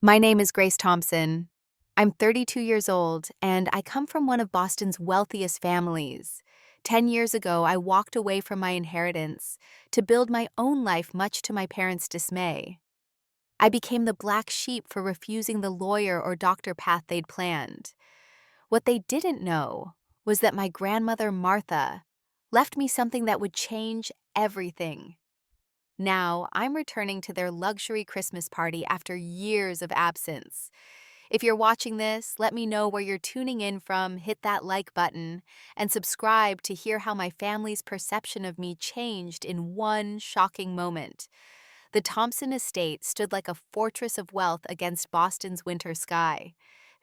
My name is Grace Thompson. I'm 32 years old, and I come from one of Boston's wealthiest families. 10 years ago, I walked away from my inheritance to build my own life, much to my parents' dismay. I became the black sheep for refusing the lawyer or doctor path they'd planned. What they didn't know was that my grandmother, Martha, left me something that would change everything. Now, I'm returning to their luxury Christmas party after years of absence. If you're watching this, let me know where you're tuning in from, hit that like button, and subscribe to hear how my family's perception of me changed in one shocking moment. The Thompson estate stood like a fortress of wealth against Boston's winter sky.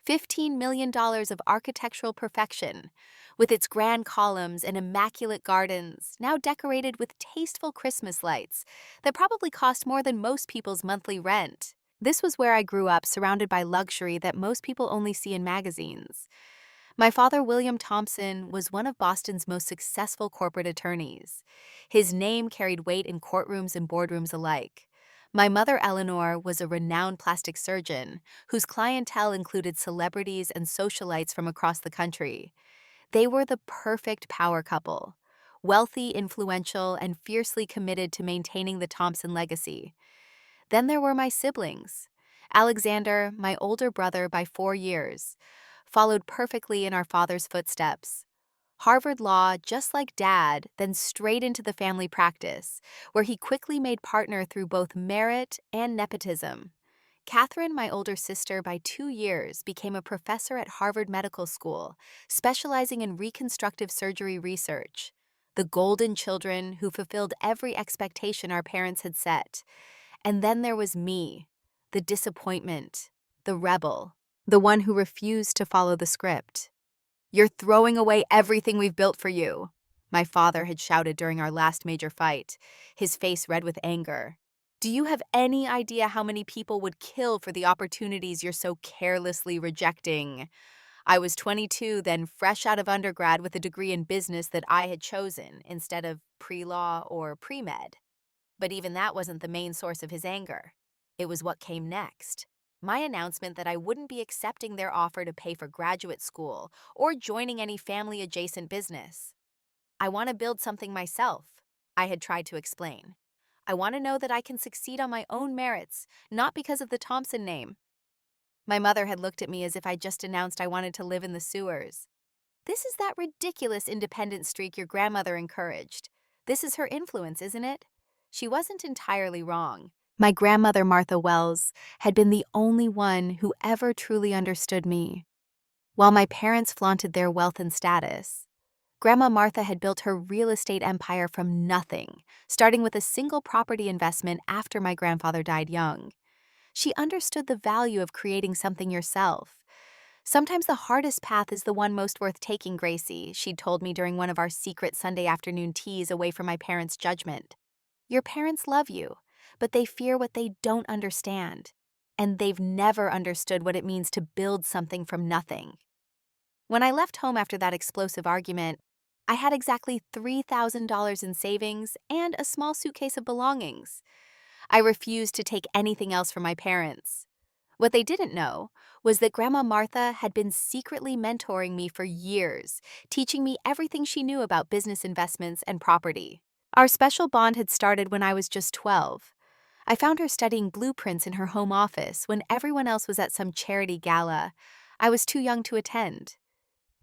$15 million of architectural perfection, with its grand columns and immaculate gardens, now decorated with tasteful Christmas lights that probably cost more than most people's monthly rent. This was where I grew up, surrounded by luxury that most people only see in magazines. My father, William Thompson, was one of Boston's most successful corporate attorneys. His name carried weight in courtrooms and boardrooms alike. My mother, Eleanor, was a renowned plastic surgeon whose clientele included celebrities and socialites from across the country. They were the perfect power couple, wealthy, influential, and fiercely committed to maintaining the Thompson legacy. Then there were my siblings. Alexander, my older brother by 4 years, followed perfectly in our father's footsteps. Harvard Law, just like Dad, then straight into the family practice, where he quickly made partner through both merit and nepotism. Catherine, my older sister by 2 years, became a professor at Harvard Medical School, specializing in reconstructive surgery research. The golden children who fulfilled every expectation our parents had set. And then there was me, the disappointment, the rebel, the one who refused to follow the script. "You're throwing away everything we've built for you," my father had shouted during our last major fight, his face red with anger. "Do you have any idea how many people would kill for the opportunities you're so carelessly rejecting?" I was 22 then, fresh out of undergrad with a degree in business that I had chosen instead of pre-law or pre-med. But even that wasn't the main source of his anger. It was what came next. My announcement that I wouldn't be accepting their offer to pay for graduate school or joining any family-adjacent business. "I want to build something myself," I had tried to explain. "I want to know that I can succeed on my own merits, not because of the Thompson name." My mother had looked at me as if I just announced I wanted to live in the sewers. "This is that ridiculous independent streak your grandmother encouraged. This is her influence, isn't it?" She wasn't entirely wrong. My grandmother, Martha Wells, had been the only one who ever truly understood me. While my parents flaunted their wealth and status, Grandma Martha had built her real estate empire from nothing, starting with a single property investment after my grandfather died young. She understood the value of creating something yourself. "Sometimes the hardest path is the one most worth taking, Gracie," she'd told me during one of our secret Sunday afternoon teas away from my parents' judgment. "Your parents love you, but they fear what they don't understand. And they've never understood what it means to build something from nothing." When I left home after that explosive argument, I had exactly $3,000 in savings and a small suitcase of belongings. I refused to take anything else from my parents. What they didn't know was that Grandma Martha had been secretly mentoring me for years, teaching me everything she knew about business investments and property. Our special bond had started when I was just 12. I found her studying blueprints in her home office when everyone else was at some charity gala. I was too young to attend.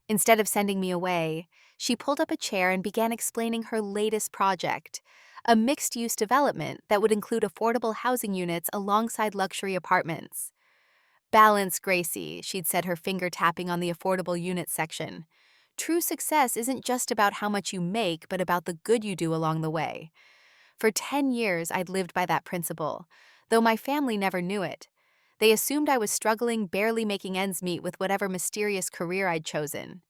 Instead of sending me away, she pulled up a chair and began explaining her latest project, a mixed-use development that would include affordable housing units alongside luxury apartments. "Balance, Gracie," she'd said, her finger tapping on the affordable units section. "True success isn't just about how much you make, but about the good you do along the way." For 10 years, I'd lived by that principle, though my family never knew it. They assumed I was struggling, barely making ends meet with whatever mysterious career I'd chosen.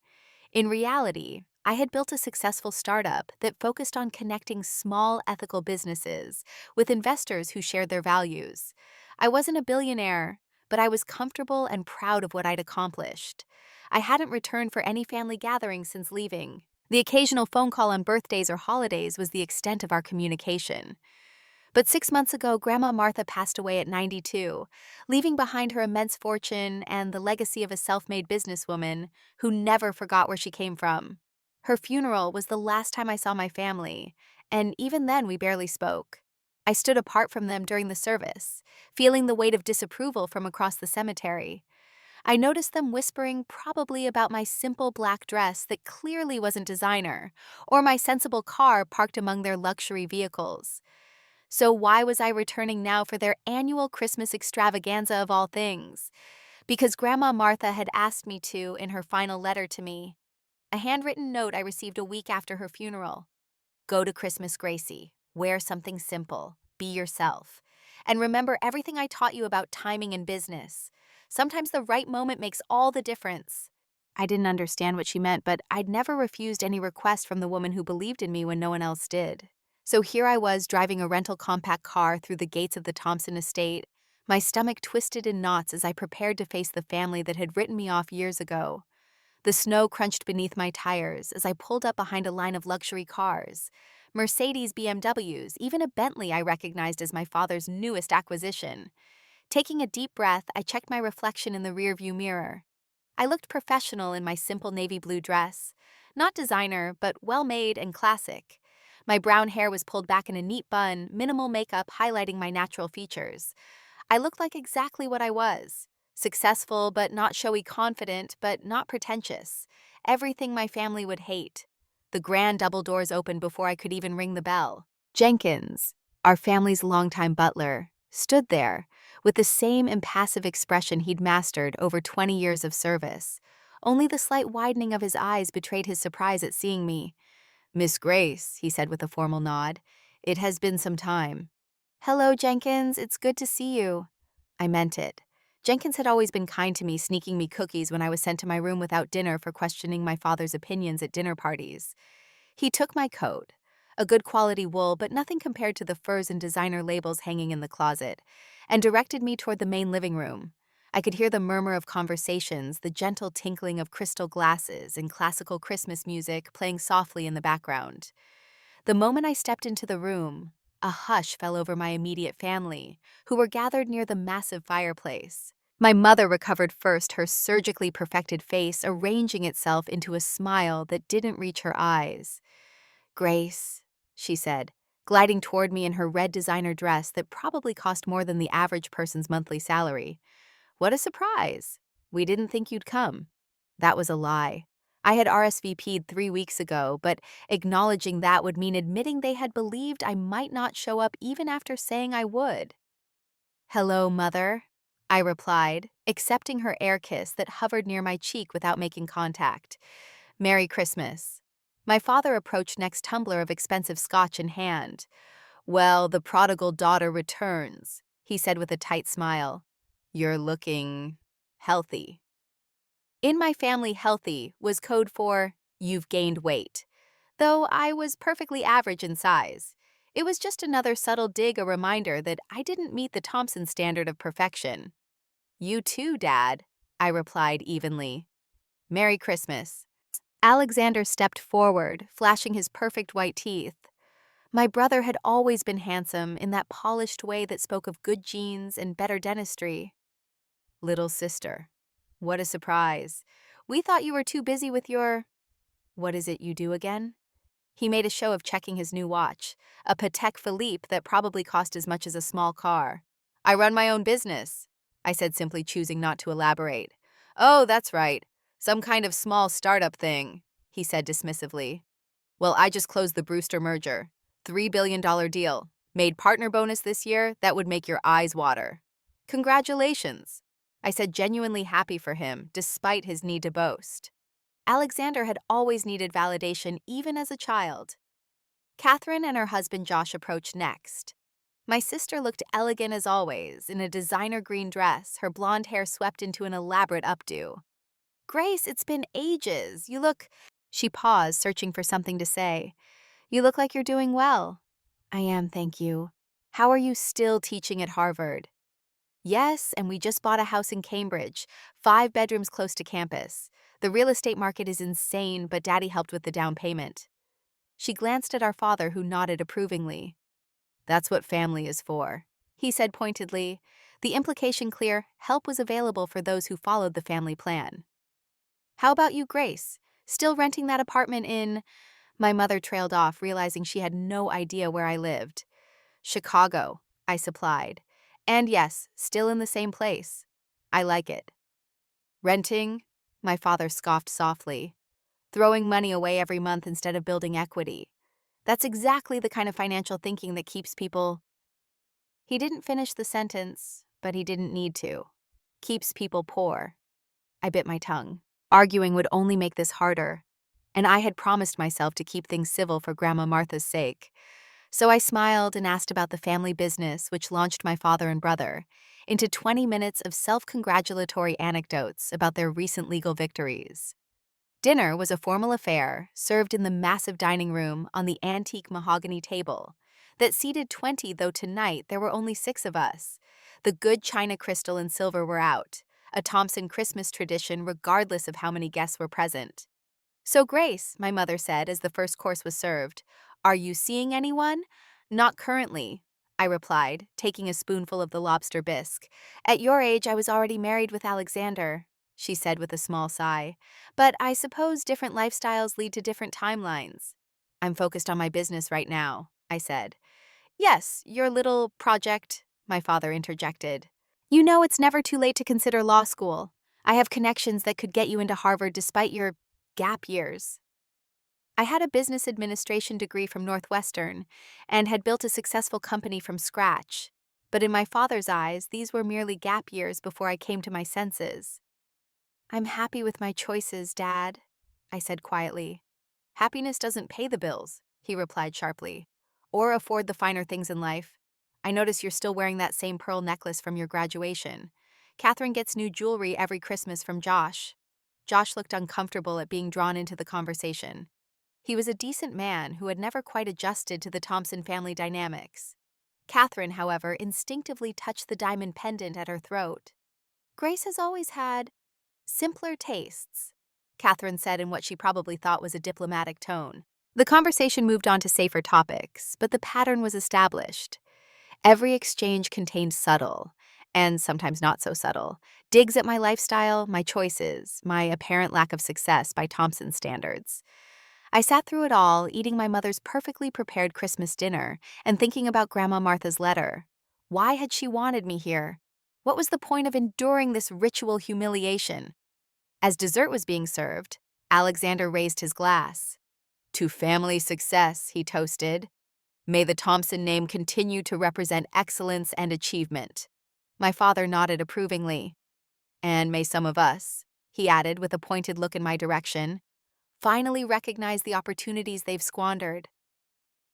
In reality, I had built a successful startup that focused on connecting small ethical businesses with investors who shared their values. I wasn't a billionaire, but I was comfortable and proud of what I'd accomplished. I hadn't returned for any family gatherings since leaving. The occasional phone call on birthdays or holidays was the extent of our communication. But 6 months ago, Grandma Martha passed away at 92, leaving behind her immense fortune and the legacy of a self-made businesswoman who never forgot where she came from. Her funeral was the last time I saw my family, and even then we barely spoke. I stood apart from them during the service, feeling the weight of disapproval from across the cemetery. I noticed them whispering probably about my simple black dress that clearly wasn't designer, or my sensible car parked among their luxury vehicles. So why was I returning now for their annual Christmas extravaganza of all things? Because Grandma Martha had asked me to in her final letter to me, a handwritten note I received a week after her funeral. Go to Christmas, Gracie. Wear something simple. Be yourself. And remember everything I taught you about timing and business. Sometimes the right moment makes all the difference. I didn't understand what she meant, but I'd never refused any request from the woman who believed in me when no one else did. So here I was driving a rental compact car through the gates of the Thompson estate, my stomach twisted in knots as I prepared to face the family that had written me off years ago. The snow crunched beneath my tires as I pulled up behind a line of luxury cars. Mercedes BMWs, even a Bentley I recognized as my father's newest acquisition. Taking a deep breath, I checked my reflection in the rearview mirror. I looked professional in my simple navy blue dress. Not designer, but well-made and classic. My brown hair was pulled back in a neat bun, minimal makeup highlighting my natural features. I looked like exactly what I was. Successful, but not showy, confident, but not pretentious. Everything my family would hate. The grand double doors opened before I could even ring the bell. Jenkins, our family's longtime butler, stood there with the same impassive expression he'd mastered over 20 years of service. Only the slight widening of his eyes betrayed his surprise at seeing me. Miss Grace, he said with a formal nod, it has been some time. Hello, Jenkins, it's good to see you. I meant it. Jenkins had always been kind to me, sneaking me cookies when I was sent to my room without dinner for questioning my father's opinions at dinner parties. He took my coat, a good quality wool but nothing compared to the furs and designer labels hanging in the closet, and directed me toward the main living room. I could hear the murmur of conversations, the gentle tinkling of crystal glasses, and classical Christmas music playing softly in the background. The moment I stepped into the room, a hush fell over my immediate family, who were gathered near the massive fireplace. My mother recovered first, her surgically perfected face arranging itself into a smile that didn't reach her eyes. Grace, she said, gliding toward me in her red designer dress that probably cost more than the average person's monthly salary. What a surprise! We didn't think you'd come. That was a lie. I had RSVP'd 3 weeks ago, but acknowledging that would mean admitting they had believed I might not show up even after saying I would. Hello, Mother, I replied, accepting her air kiss that hovered near my cheek without making contact. Merry Christmas. My father approached next tumbler of expensive scotch in hand. Well, the prodigal daughter returns, he said with a tight smile. You're looking healthy. In my family, healthy was code for you've gained weight, though I was perfectly average in size. It was just another subtle dig, a reminder that I didn't meet the Thompson standard of perfection. You too, Dad, I replied evenly. Merry Christmas. Alexander stepped forward, flashing his perfect white teeth. My brother had always been handsome in that polished way that spoke of good genes and better dentistry. Little sister. What a surprise. We thought you were too busy with your… What is it you do again? He made a show of checking his new watch, a Patek Philippe that probably cost as much as a small car. I run my own business, I said, simply choosing not to elaborate. Oh, that's right. Some kind of small startup thing, he said dismissively. Well, I just closed the Brewster merger. $3 billion deal. Made partner bonus this year that would make your eyes water. Congratulations, I said, genuinely happy for him, despite his need to boast. Alexander had always needed validation, even as a child. Catherine and her husband Josh approached next. My sister looked elegant as always, in a designer green dress, her blonde hair swept into an elaborate updo. Grace, it's been ages. You look… She paused, searching for something to say. You look like you're doing well. I am, thank you. How are you still teaching at Harvard? Yes, and we just bought a house in Cambridge, 5 bedrooms close to campus. The real estate market is insane, but Daddy helped with the down payment. She glanced at our father, who nodded approvingly. That's what family is for, he said pointedly. The implication clear: help was available for those who followed the family plan. How about you, Grace? Still renting that apartment in... My mother trailed off, realizing she had no idea where I lived. Chicago, I supplied. And yes, still in the same place. I like it. Renting? My father scoffed softly. Throwing money away every month instead of building equity. That's exactly the kind of financial thinking that keeps people... He didn't finish the sentence, but he didn't need to. Keeps people poor. I bit my tongue. Arguing would only make this harder, and I had promised myself to keep things civil for Grandma Martha's sake. So I smiled and asked about the family business, which launched my father and brother into 20 minutes of self-congratulatory anecdotes about their recent legal victories. Dinner was a formal affair, served in the massive dining room on the antique mahogany table that seated 20, though tonight there were only 6 of us. The good china, crystal, and silver were out, a Thompson Christmas tradition regardless of how many guests were present. "So, Grace," my mother said as the first course was served, "are you seeing anyone?" "Not currently," I replied, taking a spoonful of the lobster bisque. "At your age, I was already married with Alexander," she said with a small sigh. "But I suppose different lifestyles lead to different timelines." "I'm focused on my business right now," I said. "Yes, your little project," my father interjected. "You know it's never too late to consider law school. I have connections that could get you into Harvard despite your gap years." I had a business administration degree from Northwestern and had built a successful company from scratch. But in my father's eyes, these were merely gap years before I came to my senses. "I'm happy with my choices, Dad," I said quietly. "Happiness doesn't pay the bills," he replied sharply, "or afford the finer things in life. I notice you're still wearing that same pearl necklace from your graduation. Catherine gets new jewelry every Christmas from Josh." Josh looked uncomfortable at being drawn into the conversation. He was a decent man who had never quite adjusted to the Thompson family dynamics. Catherine, however, instinctively touched the diamond pendant at her throat. "Grace has always had simpler tastes," Catherine said in what she probably thought was a diplomatic tone. The conversation moved on to safer topics, but the pattern was established. Every exchange contained subtle, and sometimes not so subtle, digs at my lifestyle, my choices, my apparent lack of success by Thompson standards. I sat through it all, eating my mother's perfectly prepared Christmas dinner and thinking about Grandma Martha's letter. Why had she wanted me here? What was the point of enduring this ritual humiliation? As dessert was being served, Alexander raised his glass. "To family success," he toasted. "May the Thompson name continue to represent excellence and achievement." My father nodded approvingly. "And may some of us," he added with a pointed look in my direction, "finally recognize the opportunities they've squandered."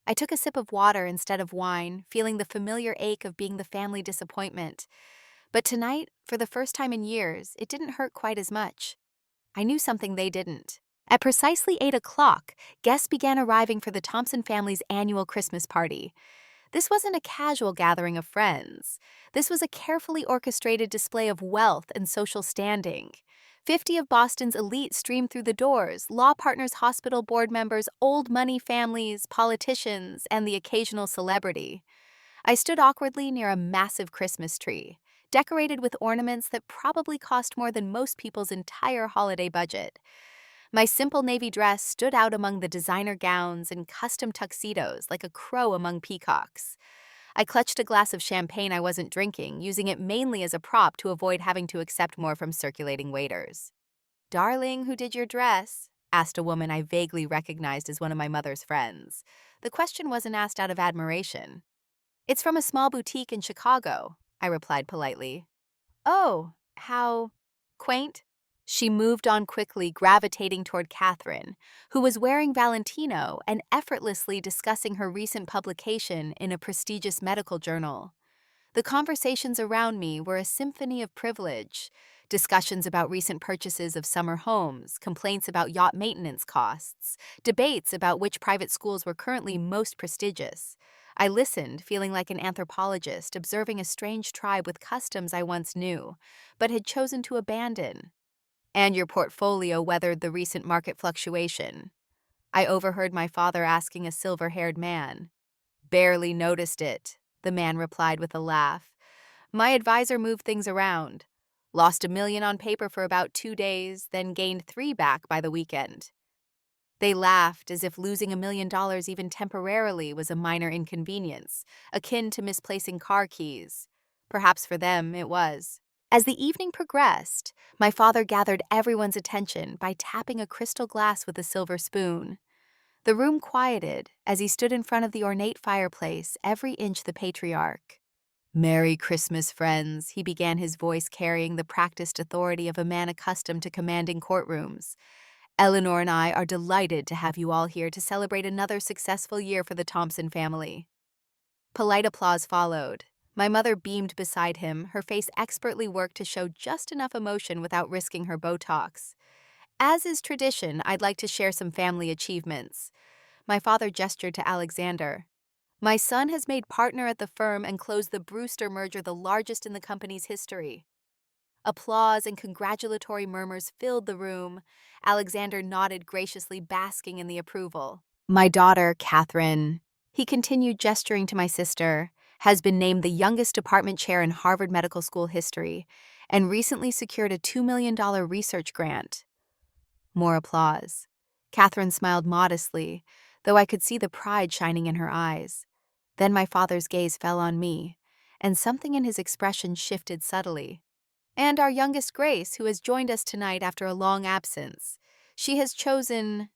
I took a sip of water instead of wine, feeling the familiar ache of being the family disappointment. But tonight, for the first time in years, it didn't hurt quite as much. I knew something they didn't. At precisely 8 o'clock, guests began arriving for the Thompson family's annual Christmas party. This wasn't a casual gathering of friends. This was a carefully orchestrated display of wealth and social standing. 50 of Boston's elite streamed through the doors: law partners, hospital board members, old money families, politicians, and the occasional celebrity. I stood awkwardly near a massive Christmas tree, decorated with ornaments that probably cost more than most people's entire holiday budget. My simple navy dress stood out among the designer gowns and custom tuxedos like a crow among peacocks. I clutched a glass of champagne I wasn't drinking, using it mainly as a prop to avoid having to accept more from circulating waiters. "Darling, who did your dress?" asked a woman I vaguely recognized as one of my mother's friends. The question wasn't asked out of admiration. "It's from a small boutique in Chicago," I replied politely. "Oh, how quaint." She moved on quickly, gravitating toward Catherine, who was wearing Valentino and effortlessly discussing her recent publication in a prestigious medical journal. The conversations around me were a symphony of privilege. Discussions about recent purchases of summer homes, complaints about yacht maintenance costs, debates about which private schools were currently most prestigious. I listened, feeling like an anthropologist observing a strange tribe with customs I once knew, but had chosen to abandon. "And your portfolio weathered the recent market fluctuation," I overheard my father asking a silver-haired man. Barely noticed it, the man replied with a laugh. My advisor moved things around. Lost $1 million on paper for about 2 days, then gained 3 back by the weekend. They laughed as if losing $1 million even temporarily was a minor inconvenience, akin to misplacing car keys. Perhaps for them it was. As the evening progressed, my father gathered everyone's attention by tapping a crystal glass with a silver spoon. The room quieted as he stood in front of the ornate fireplace, every inch the patriarch. Merry Christmas, friends, he began, his voice carrying the practiced authority of a man accustomed to commanding courtrooms. Eleanor and I are delighted to have you all here to celebrate another successful year for the Thompson family. Polite applause followed. My mother beamed beside him, her face expertly worked to show just enough emotion without risking her Botox. As is tradition, I'd like to share some family achievements. My father gestured to Alexander. My son has made partner at the firm and closed the Brewster merger, the largest in the company's history. Applause and congratulatory murmurs filled the room. Alexander nodded graciously, basking in the approval. My daughter, Catherine, he continued, gesturing to my sister, has been named the youngest department chair in Harvard Medical School history and recently secured a $2 million research grant. More applause. Catherine smiled modestly, though I could see the pride shining in her eyes. Then my father's gaze fell on me, and something in his expression shifted subtly. And our youngest Grace, who has joined us tonight after a long absence. She has chosen,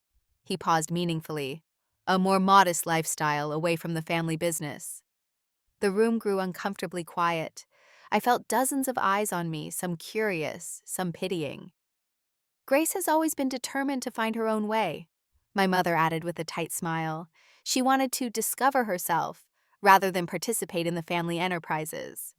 he paused meaningfully, a more modest lifestyle away from the family business. The room grew uncomfortably quiet. I felt dozens of eyes on me, some curious, some pitying. Grace has always been determined to find her own way, my mother added with a tight smile. She wanted to discover herself, rather than participate in the family enterprises.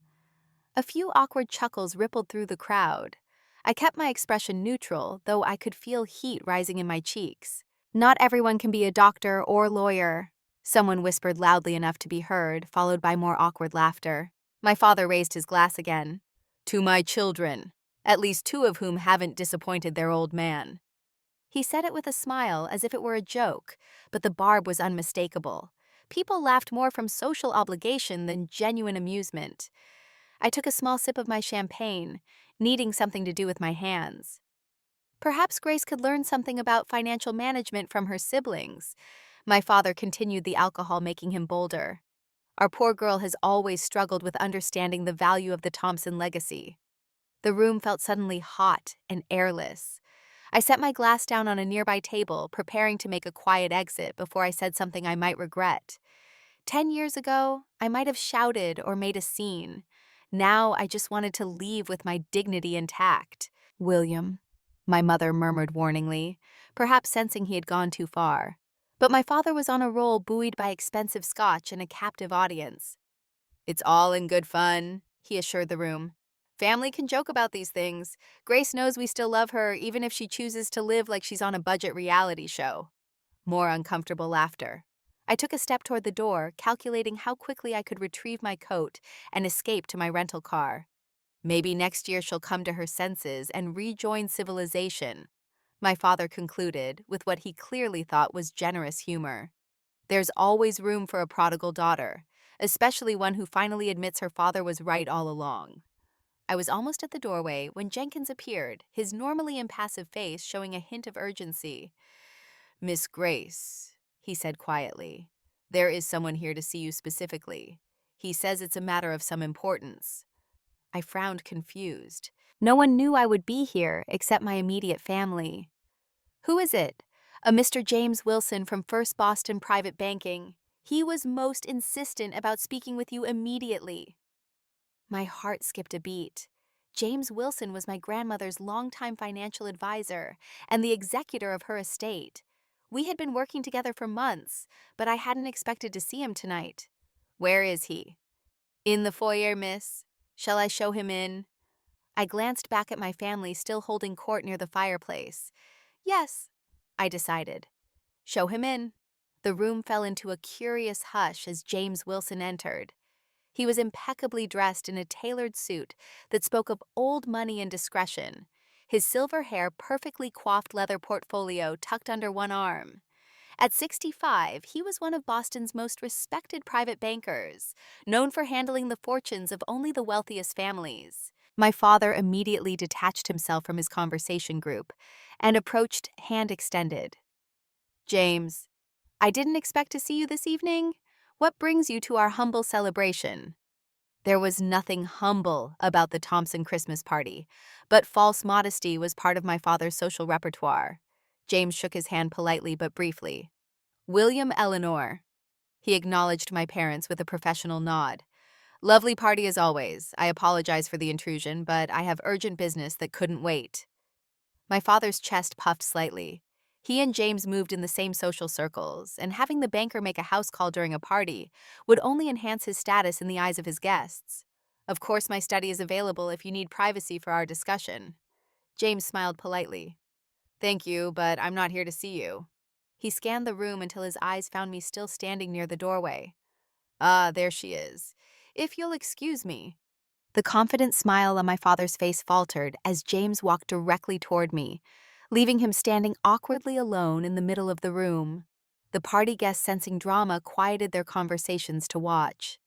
A few awkward chuckles rippled through the crowd. I kept my expression neutral, though I could feel heat rising in my cheeks. Not everyone can be a doctor or lawyer, someone whispered loudly enough to be heard, followed by more awkward laughter. My father raised his glass again. To my children, at least 2 of whom haven't disappointed their old man. He said it with a smile, as if it were a joke, but the barb was unmistakable. People laughed more from social obligation than genuine amusement. I took a small sip of my champagne, needing something to do with my hands. Perhaps Grace could learn something about financial management from her siblings. My father continued, the alcohol making him bolder. Our poor girl has always struggled with understanding the value of the Thompson legacy. The room felt suddenly hot and airless. I set my glass down on a nearby table, preparing to make a quiet exit before I said something I might regret. 10 years ago, I might have shouted or made a scene. Now I just wanted to leave with my dignity intact. William, my mother murmured warningly, perhaps sensing he had gone too far. But my father was on a roll, buoyed by expensive scotch and a captive audience. It's all in good fun, he assured the room. Family can joke about these things. Grace knows we still love her, even if she chooses to live like she's on a budget reality show. More uncomfortable laughter. I took a step toward the door, calculating how quickly I could retrieve my coat and escape to my rental car. Maybe next year she'll come to her senses and rejoin civilization, my father concluded with what he clearly thought was generous humor. There's always room for a prodigal daughter, especially one who finally admits her father was right all along. I was almost at the doorway when Jenkins appeared, his normally impassive face showing a hint of urgency. Miss Grace, he said quietly, there is someone here to see you specifically. He says it's a matter of some importance. I frowned, confused. No one knew I would be here except my immediate family. Who is it? A Mr. James Wilson from First Boston Private Banking. He was most insistent about speaking with you immediately. My heart skipped a beat. James Wilson was my grandmother's longtime financial advisor and the executor of her estate. We had been working together for months, but I hadn't expected to see him tonight. Where is he? In the foyer, miss. Shall I show him in? I glanced back at my family still holding court near the fireplace. Yes, I decided. Show him in. The room fell into a curious hush as James Wilson entered. He was impeccably dressed in a tailored suit that spoke of old money and discretion, his silver hair perfectly coiffed leather portfolio tucked under one arm. At 65, he was one of Boston's most respected private bankers, known for handling the fortunes of only the wealthiest families. My father immediately detached himself from his conversation group and approached hand extended. James, I didn't expect to see you this evening. What brings you to our humble celebration? There was nothing humble about the Thompson Christmas party, but false modesty was part of my father's social repertoire. James shook his hand politely but briefly. William Eleanor. He acknowledged my parents with a professional nod. Lovely party as always. I apologize for the intrusion, but I have urgent business that couldn't wait. My father's chest puffed slightly. He and James moved in the same social circles, and having the banker make a house call during a party would only enhance his status in the eyes of his guests. Of course, my study is available if you need privacy for our discussion. James smiled politely. Thank you, but I'm not here to see you. He scanned the room until his eyes found me still standing near the doorway. Ah, there she is. If you'll excuse me. The confident smile on my father's face faltered as James walked directly toward me, leaving him standing awkwardly alone in the middle of the room. The party guests, sensing drama, quieted their conversations to watch.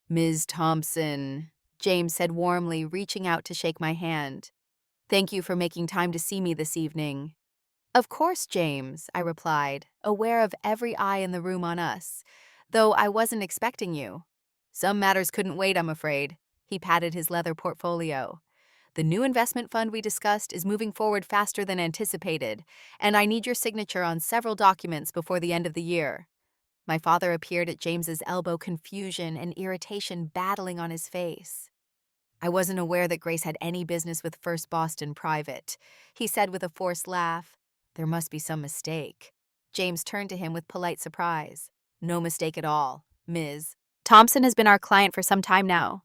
Ms. Thompson, James said warmly, reaching out to shake my hand. Thank you for making time to see me this evening. Of course, James, I replied, aware of every eye in the room on us, though I wasn't expecting you. Some matters couldn't wait, I'm afraid. He patted his leather portfolio. The new investment fund we discussed is moving forward faster than anticipated, and I need your signature on several documents before the end of the year. My father appeared at James's elbow, confusion and irritation battling on his face. I wasn't aware that Grace had any business with First Boston Private, he said with a forced laugh. There must be some mistake. James turned to him with polite surprise. No mistake at all, Ms. Thompson has been our client for some time now.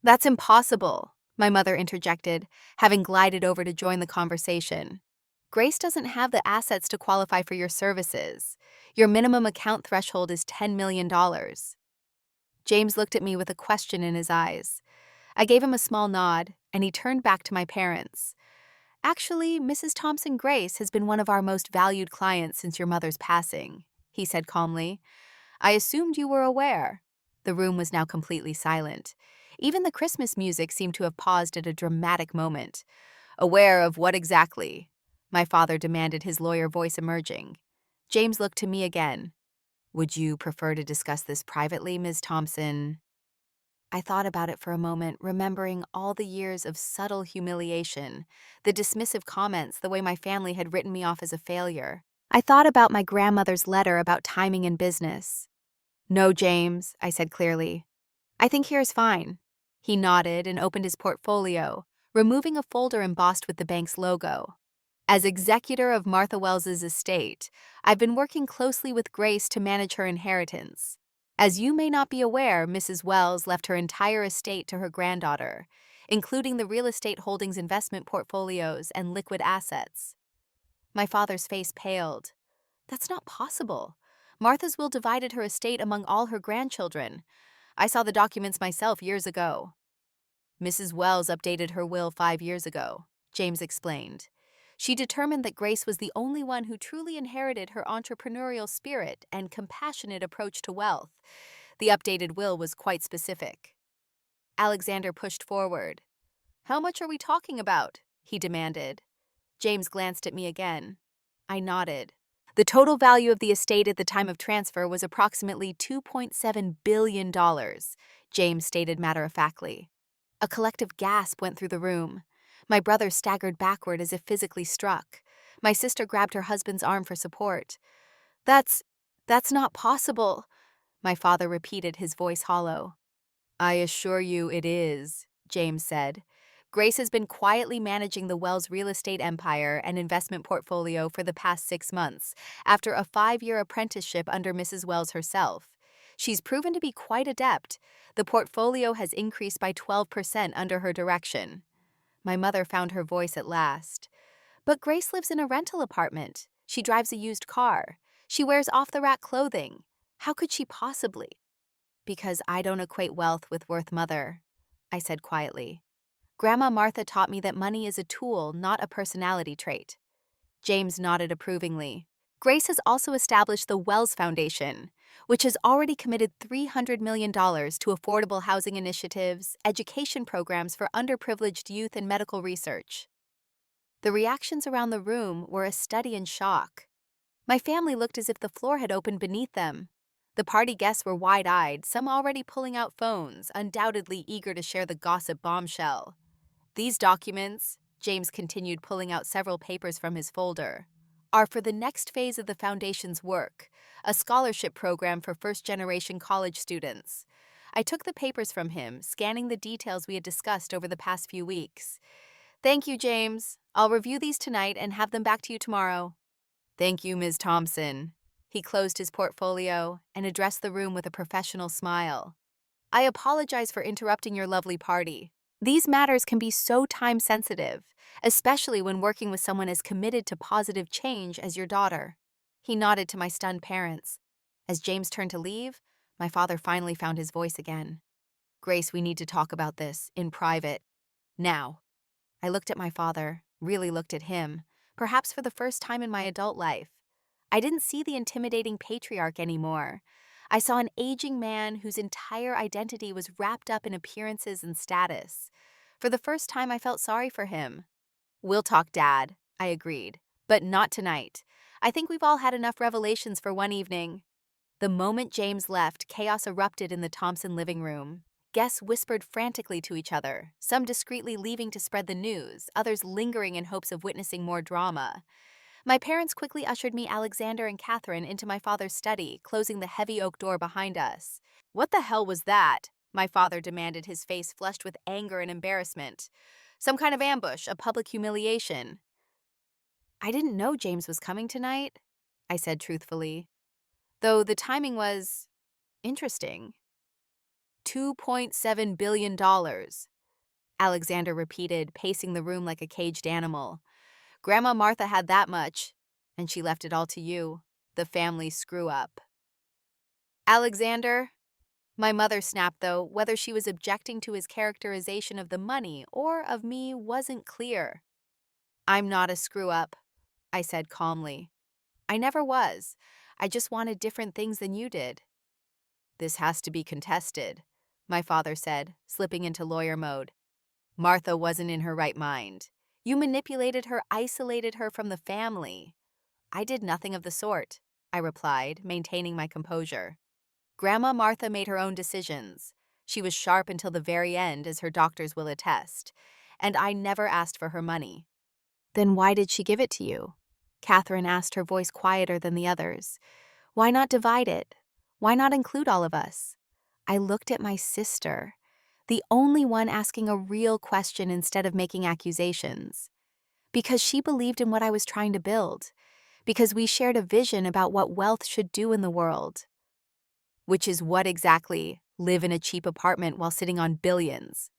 That's impossible, my mother interjected, having glided over to join the conversation. Grace doesn't have the assets to qualify for your services. Your minimum account threshold is $10 million. James looked at me with a question in his eyes. I gave him a small nod, and he turned back to my parents. Actually, Mrs. Thompson Grace has been one of our most valued clients since your mother's passing, he said calmly. I assumed you were aware. The room was now completely silent. Even the Christmas music seemed to have paused at a dramatic moment. Aware of what exactly? My father demanded, his lawyer voice emerging. James looked to me again. Would you prefer to discuss this privately, Ms. Thompson? I thought about it for a moment, remembering all the years of subtle humiliation, the dismissive comments, the way my family had written me off as a failure. I thought about my grandmother's letter about timing in business. No, James, I said clearly. I think here's fine. He nodded and opened his portfolio, removing a folder embossed with the bank's logo. As executor of Martha Wells's estate, I've been working closely with Grace to manage her inheritance. As you may not be aware, Mrs. Wells left her entire estate to her granddaughter, including the real estate holdings, investment portfolios, and liquid assets. My father's face paled. That's not possible. Martha's will divided her estate among all her grandchildren. I saw the documents myself years ago. Mrs. Wells updated her will 5 years ago, James explained. She determined that Grace was the only one who truly inherited her entrepreneurial spirit and compassionate approach to wealth. The updated will was quite specific. Alexander pushed forward. How much are we talking about? He demanded. James glanced at me again. I nodded. The total value of the estate at the time of transfer was approximately $2.7 billion, James stated matter-of-factly. A collective gasp went through the room. My brother staggered backward as if physically struck. My sister grabbed her husband's arm for support. That's not possible, my father repeated, his voice hollow. I assure you it is, James said. Grace has been quietly managing the Wells real estate empire and investment portfolio for the past 6 months, after a 5-year apprenticeship under Mrs. Wells herself. She's proven to be quite adept. The portfolio has increased by 12% under her direction. My mother found her voice at last. But Grace lives in a rental apartment. She drives a used car. She wears off-the-rack clothing. How could she possibly? Because I don't equate wealth with worth, Mother, I said quietly. Grandma Martha taught me that money is a tool, not a personality trait. James nodded approvingly. Grace has also established the Wells Foundation, which has already committed $300 million to affordable housing initiatives, education programs for underprivileged youth, and medical research. The reactions around the room were a study in shock. My family looked as if the floor had opened beneath them. The party guests were wide-eyed, some already pulling out phones, undoubtedly eager to share the gossip bombshell. These documents, James continued, pulling out several papers from his folder, are for the next phase of the Foundation's work, a scholarship program for first-generation college students. I took the papers from him, scanning the details we had discussed over the past few weeks. Thank you, James. I'll review these tonight and have them back to you tomorrow. Thank you, Ms. Thompson. He closed his portfolio and addressed the room with a professional smile. I apologize for interrupting your lovely party. These matters can be so time-sensitive, especially when working with someone as committed to positive change as your daughter. He nodded to my stunned parents. As James turned to leave, my father finally found his voice again. Grace, we need to talk about this, in private. Now. I looked at my father, really looked at him, perhaps for the first time in my adult life. I didn't see the intimidating patriarch anymore. I saw an aging man whose entire identity was wrapped up in appearances and status. For the first time, I felt sorry for him. We'll talk, Dad, I agreed, but not tonight. I think we've all had enough revelations for one evening. The moment James left, chaos erupted in the Thompson living room. Guests whispered frantically to each other, some discreetly leaving to spread the news, others lingering in hopes of witnessing more drama. My parents quickly ushered me, Alexander and Catherine, into my father's study, closing the heavy oak door behind us. What the hell was that? My father demanded, his face flushed with anger and embarrassment. Some kind of ambush, a public humiliation. I didn't know James was coming tonight, I said truthfully, though the timing was interesting. $2.7 billion, Alexander repeated, pacing the room like a caged animal. Grandma Martha had that much, and she left it all to you, the family screw-up. Alexander, my mother snapped, though whether she was objecting to his characterization of the money or of me wasn't clear. I'm not a screw-up, I said calmly. I never was. I just wanted different things than you did. This has to be contested, my father said, slipping into lawyer mode. Martha wasn't in her right mind. You manipulated her, isolated her from the family. I did nothing of the sort, I replied, maintaining my composure. Grandma Martha made her own decisions. She was sharp until the very end, as her doctors will attest, and I never asked for her money. Then why did she give it to you? Catherine asked, her voice quieter than the others. Why not divide it? Why not include all of us? I looked at my sister, the only one asking a real question instead of making accusations. Because she believed in what I was trying to build. Because we shared a vision about what wealth should do in the world. Which is what exactly? Live in a cheap apartment while sitting on billions.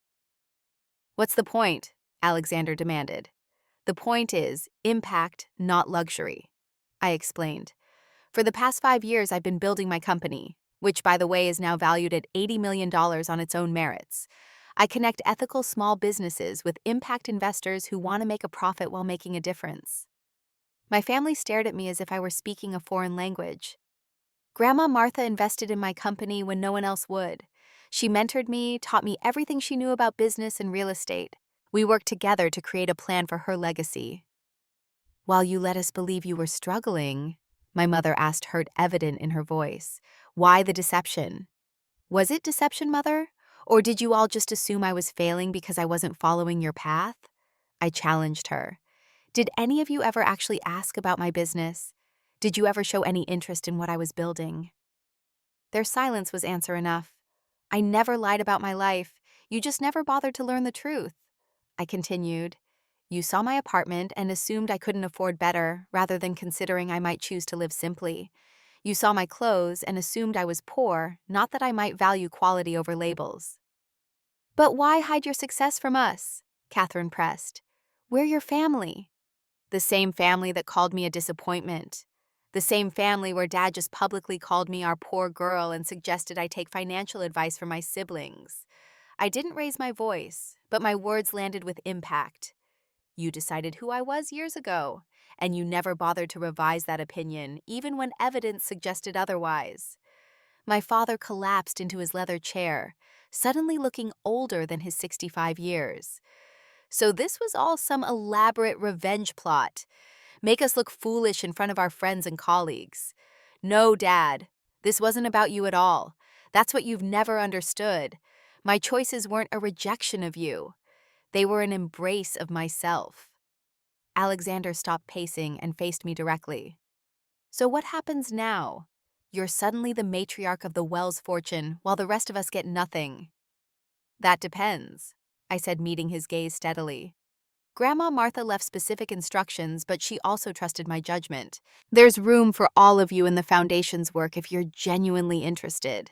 What's the point? Alexander demanded. The point is impact, not luxury, I explained. For the past 5 years, I've been building my company, which, by the way, is now valued at $80 million on its own merits. I connect ethical small businesses with impact investors who want to make a profit while making a difference. My family stared at me as if I were speaking a foreign language. Grandma Martha invested in my company when no one else would. She mentored me, taught me everything she knew about business and real estate. We worked together to create a plan for her legacy. While you let us believe you were struggling, my mother asked, hurt evident in her voice. Why the deception? Was it deception, Mother? Or did you all just assume I was failing because I wasn't following your path? I challenged her. Did any of you ever actually ask about my business? Did you ever show any interest in what I was building? Their silence was answer enough. I never lied about my life. You just never bothered to learn the truth. I continued. You saw my apartment and assumed I couldn't afford better, rather than considering I might choose to live simply. You saw my clothes and assumed I was poor, not that I might value quality over labels. But why hide your success from us? Catherine pressed. We're your family. The same family that called me a disappointment. The same family where Dad just publicly called me our poor girl and suggested I take financial advice from my siblings. I didn't raise my voice, but my words landed with impact. You decided who I was years ago, and you never bothered to revise that opinion, even when evidence suggested otherwise. My father collapsed into his leather chair, suddenly looking older than his 65 years. So this was all some elaborate revenge plot. Make us look foolish in front of our friends and colleagues. No, Dad, this wasn't about you at all. That's what you've never understood. My choices weren't a rejection of you. They were an embrace of myself. Alexander stopped pacing and faced me directly. So what happens now? You're suddenly the matriarch of the Wells fortune, while the rest of us get nothing. That depends, I said, meeting his gaze steadily. Grandma Martha left specific instructions, but she also trusted my judgment. There's room for all of you in the foundation's work if you're genuinely interested.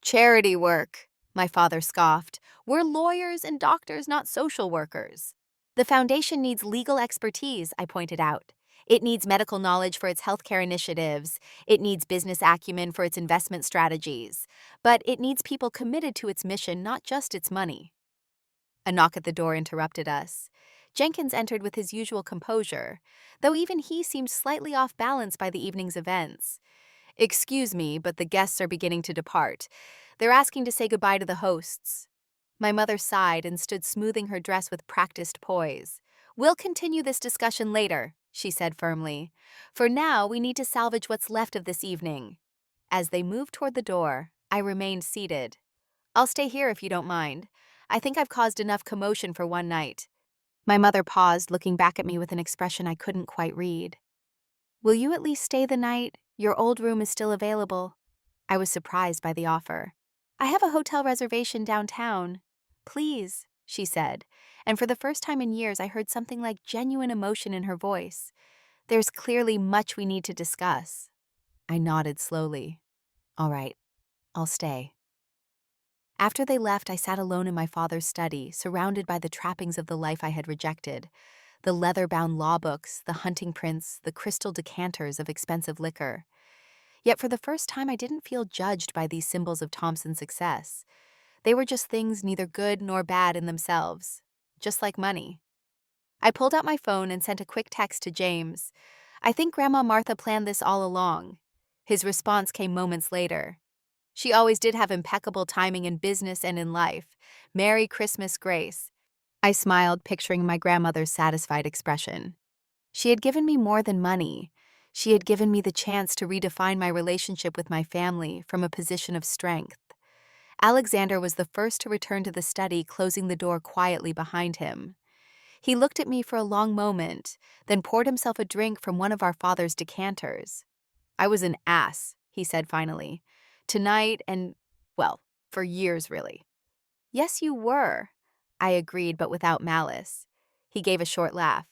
Charity work, my father scoffed. We're lawyers and doctors, not social workers. The foundation needs legal expertise, I pointed out. It needs medical knowledge for its healthcare initiatives. It needs business acumen for its investment strategies. But it needs people committed to its mission, not just its money. A knock at the door interrupted us. Jenkins entered with his usual composure, though even he seemed slightly off balance by the evening's events. Excuse me, but the guests are beginning to depart. They're asking to say goodbye to the hosts. My mother sighed and stood smoothing her dress with practiced poise. We'll continue this discussion later, she said firmly. For now, we need to salvage what's left of this evening. As they moved toward the door, I remained seated. I'll stay here if you don't mind. I think I've caused enough commotion for one night. My mother paused, looking back at me with an expression I couldn't quite read. Will you at least stay the night? Your old room is still available. I was surprised by the offer. I have a hotel reservation downtown. Please, she said, and for the first time in years I heard something like genuine emotion in her voice. There's clearly much we need to discuss. I nodded slowly. All right, I'll stay. After they left, I sat alone in my father's study, surrounded by the trappings of the life I had rejected. The leather-bound law books, the hunting prints, the crystal decanters of expensive liquor. Yet for the first time, I didn't feel judged by these symbols of Thompson's success. They were just things neither good nor bad in themselves, just like money. I pulled out my phone and sent a quick text to James. I think Grandma Martha planned this all along. His response came moments later. She always did have impeccable timing in business and in life. Merry Christmas, Grace. I smiled, picturing my grandmother's satisfied expression. She had given me more than money. She had given me the chance to redefine my relationship with my family from a position of strength. Alexander was the first to return to the study, closing the door quietly behind him. He looked at me for a long moment, then poured himself a drink from one of our father's decanters. I was an ass, he said finally. Tonight and, well, for years really. Yes, you were, I agreed, but without malice. He gave a short laugh.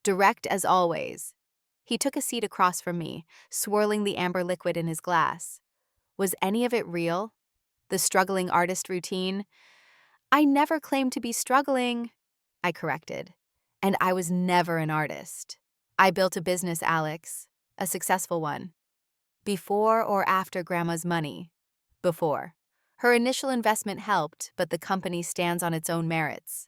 Direct as always. He took a seat across from me, swirling the amber liquid in his glass. Was any of it real? The struggling artist routine? I never claimed to be struggling, I corrected. And I was never an artist. I built a business, Alex. A successful one. Before or after Grandma's money? Before. Her initial investment helped, but the company stands on its own merits.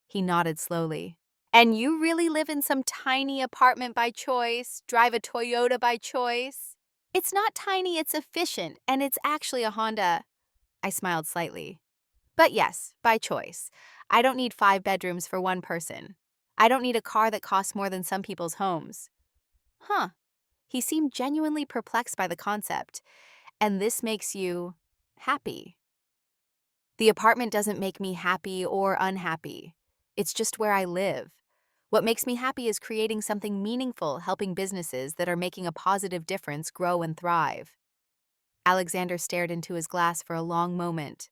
He nodded slowly. And you really live in some tiny apartment by choice, drive a Toyota by choice? It's not tiny, it's efficient, and it's actually a Honda. I smiled slightly. But yes, by choice. I don't need 5 bedrooms for one person. I don't need a car that costs more than some people's homes. Huh. He seemed genuinely perplexed by the concept. And this makes you happy. The apartment doesn't make me happy or unhappy. It's just where I live. What makes me happy is creating something meaningful, helping businesses that are making a positive difference grow and thrive. Alexander stared into his glass for a long moment.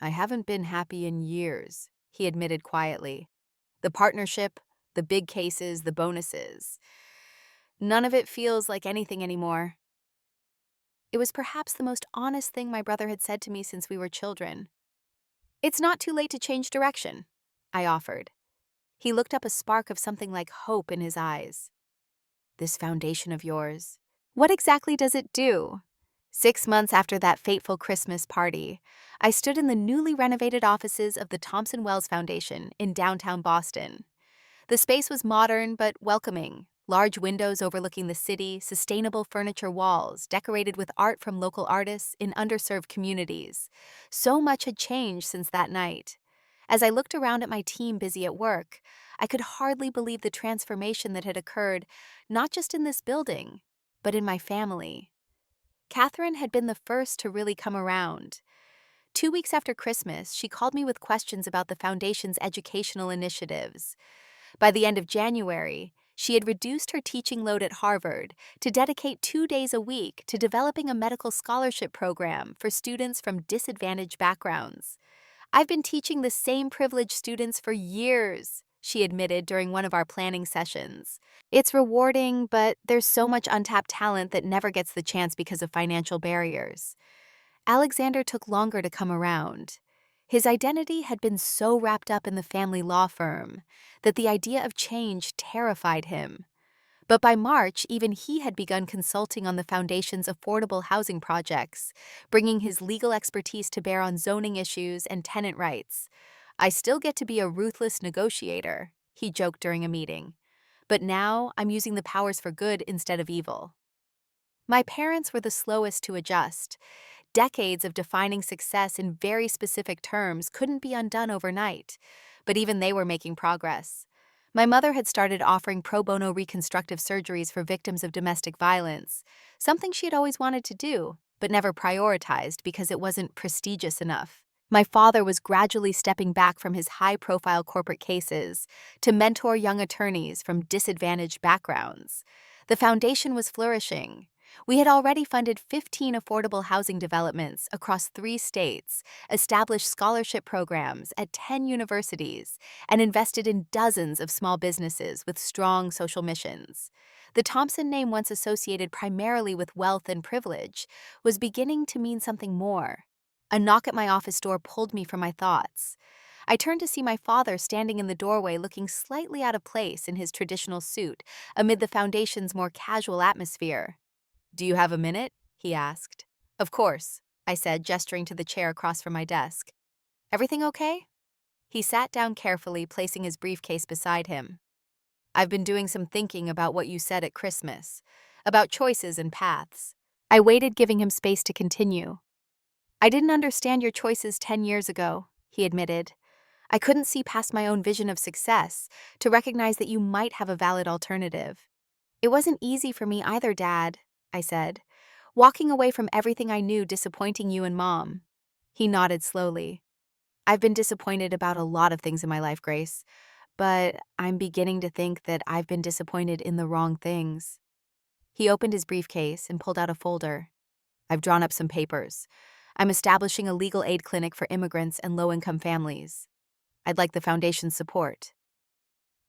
I haven't been happy in years, he admitted quietly. The partnership, the big cases, the bonuses. None of it feels like anything anymore. It was perhaps the most honest thing my brother had said to me since we were children. It's not too late to change direction, I offered. He looked up, a spark of something like hope in his eyes. This foundation of yours, what exactly does it do? 6 months after that fateful Christmas party, I stood in the newly renovated offices of the Thomson Wells Foundation in downtown Boston. The space was modern but welcoming. Large windows overlooking the city, sustainable furniture walls, decorated with art from local artists in underserved communities. So much had changed since that night. As I looked around at my team busy at work, I could hardly believe the transformation that had occurred, not just in this building, but in my family. Catherine had been the first to really come around. 2 weeks after Christmas, she called me with questions about the Foundation's educational initiatives. By the end of January, she had reduced her teaching load at Harvard to dedicate 2 days a week to developing a medical scholarship program for students from disadvantaged backgrounds. I've been teaching the same privileged students for years, she admitted during one of our planning sessions. It's rewarding, but there's so much untapped talent that never gets the chance because of financial barriers. Alexander took longer to come around. His identity had been so wrapped up in the family law firm that the idea of change terrified him. But by March, even he had begun consulting on the Foundation's affordable housing projects, bringing his legal expertise to bear on zoning issues and tenant rights. "I still get to be a ruthless negotiator," he joked during a meeting. "But now I'm using the powers for good instead of evil." My parents were the slowest to adjust. Decades of defining success in very specific terms couldn't be undone overnight, but even they were making progress. My mother had started offering pro bono reconstructive surgeries for victims of domestic violence, something she had always wanted to do, but never prioritized because it wasn't prestigious enough. My father was gradually stepping back from his high-profile corporate cases to mentor young attorneys from disadvantaged backgrounds. The foundation was flourishing. We had already funded 15 affordable housing developments across 3 states, established scholarship programs at 10 universities, and invested in dozens of small businesses with strong social missions. The Thompson name, once associated primarily with wealth and privilege, was beginning to mean something more. A knock at my office door pulled me from my thoughts. I turned to see my father standing in the doorway looking slightly out of place in his traditional suit amid the foundation's more casual atmosphere. "Do you have a minute?" he asked. "Of course," I said, gesturing to the chair across from my desk. "Everything okay?" He sat down carefully, placing his briefcase beside him. "I've been doing some thinking about what you said at Christmas, about choices and paths." I waited, giving him space to continue. "I didn't understand your choices 10 years ago," he admitted. "I couldn't see past my own vision of success to recognize that you might have a valid alternative." "It wasn't easy for me either, Dad," I said. "Walking away from everything I knew, disappointing you and Mom." He nodded slowly. "I've been disappointed about a lot of things in my life, Grace, but I'm beginning to think that I've been disappointed in the wrong things." He opened his briefcase and pulled out a folder. "I've drawn up some papers. I'm establishing a legal aid clinic for immigrants and low-income families. I'd like the foundation's support."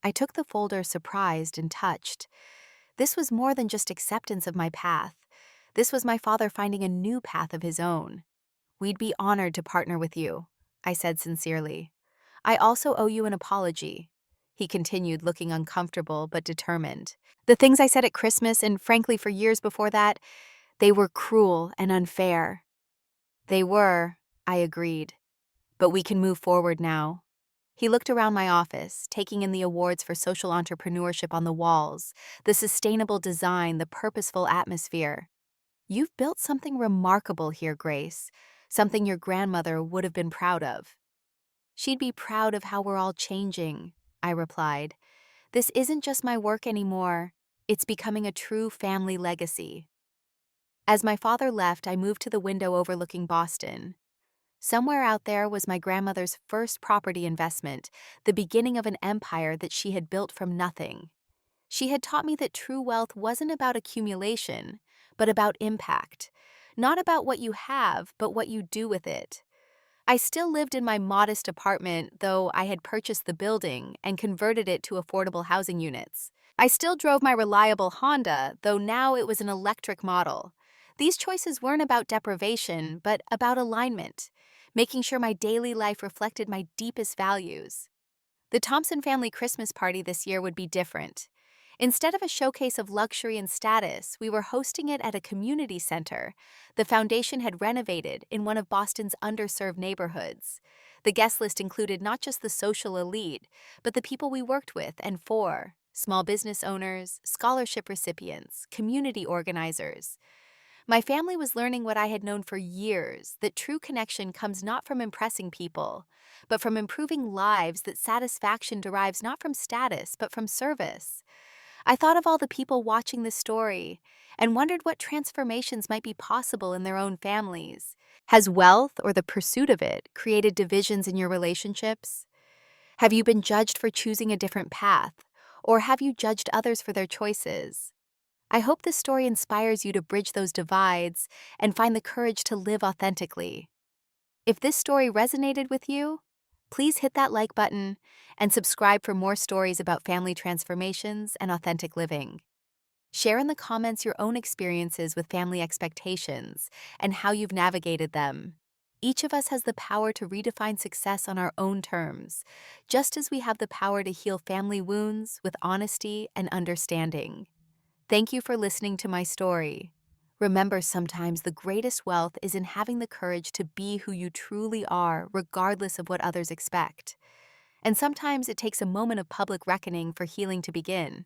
I took the folder, surprised and touched. This was more than just acceptance of my path. This was my father finding a new path of his own. "We'd be honored to partner with you," I said sincerely. "I also owe you an apology," he continued, looking uncomfortable but determined. "The things I said at Christmas, and frankly for years before that, they were cruel and unfair." "They were," I agreed. "But we can move forward now." He looked around my office, taking in the awards for social entrepreneurship on the walls, the sustainable design, the purposeful atmosphere. "You've built something remarkable here, Grace, something your grandmother would have been proud of." "She'd be proud of how we're all changing," I replied. "This isn't just my work anymore. It's becoming a true family legacy." As my father left, I moved to the window overlooking Boston. Somewhere out there was my grandmother's first property investment, the beginning of an empire that she had built from nothing. She had taught me that true wealth wasn't about accumulation, but about impact. Not about what you have, but what you do with it. I still lived in my modest apartment, though I had purchased the building and converted it to affordable housing units. I still drove my reliable Honda, though now it was an electric model. These choices weren't about deprivation, but about alignment, making sure my daily life reflected my deepest values. The Thompson family Christmas party this year would be different. Instead of a showcase of luxury and status, we were hosting it at a community center the foundation had renovated in one of Boston's underserved neighborhoods. The guest list included not just the social elite, but the people we worked with and for small business owners, scholarship recipients, community organizers. My family was learning what I had known for years that true connection comes not from impressing people, but from improving lives, that satisfaction derives not from status, but from service. I thought of all the people watching this story and wondered what transformations might be possible in their own families. Has wealth or the pursuit of it created divisions in your relationships? Have you been judged for choosing a different path, or have you judged others for their choices? I hope this story inspires you to bridge those divides and find the courage to live authentically. If this story resonated with you, please hit that like button and subscribe for more stories about family transformations and authentic living. Share in the comments your own experiences with family expectations and how you've navigated them. Each of us has the power to redefine success on our own terms, just as we have the power to heal family wounds with honesty and understanding. Thank you for listening to my story. Remember, sometimes the greatest wealth is in having the courage to be who you truly are, regardless of what others expect. And sometimes it takes a moment of public reckoning for healing to begin.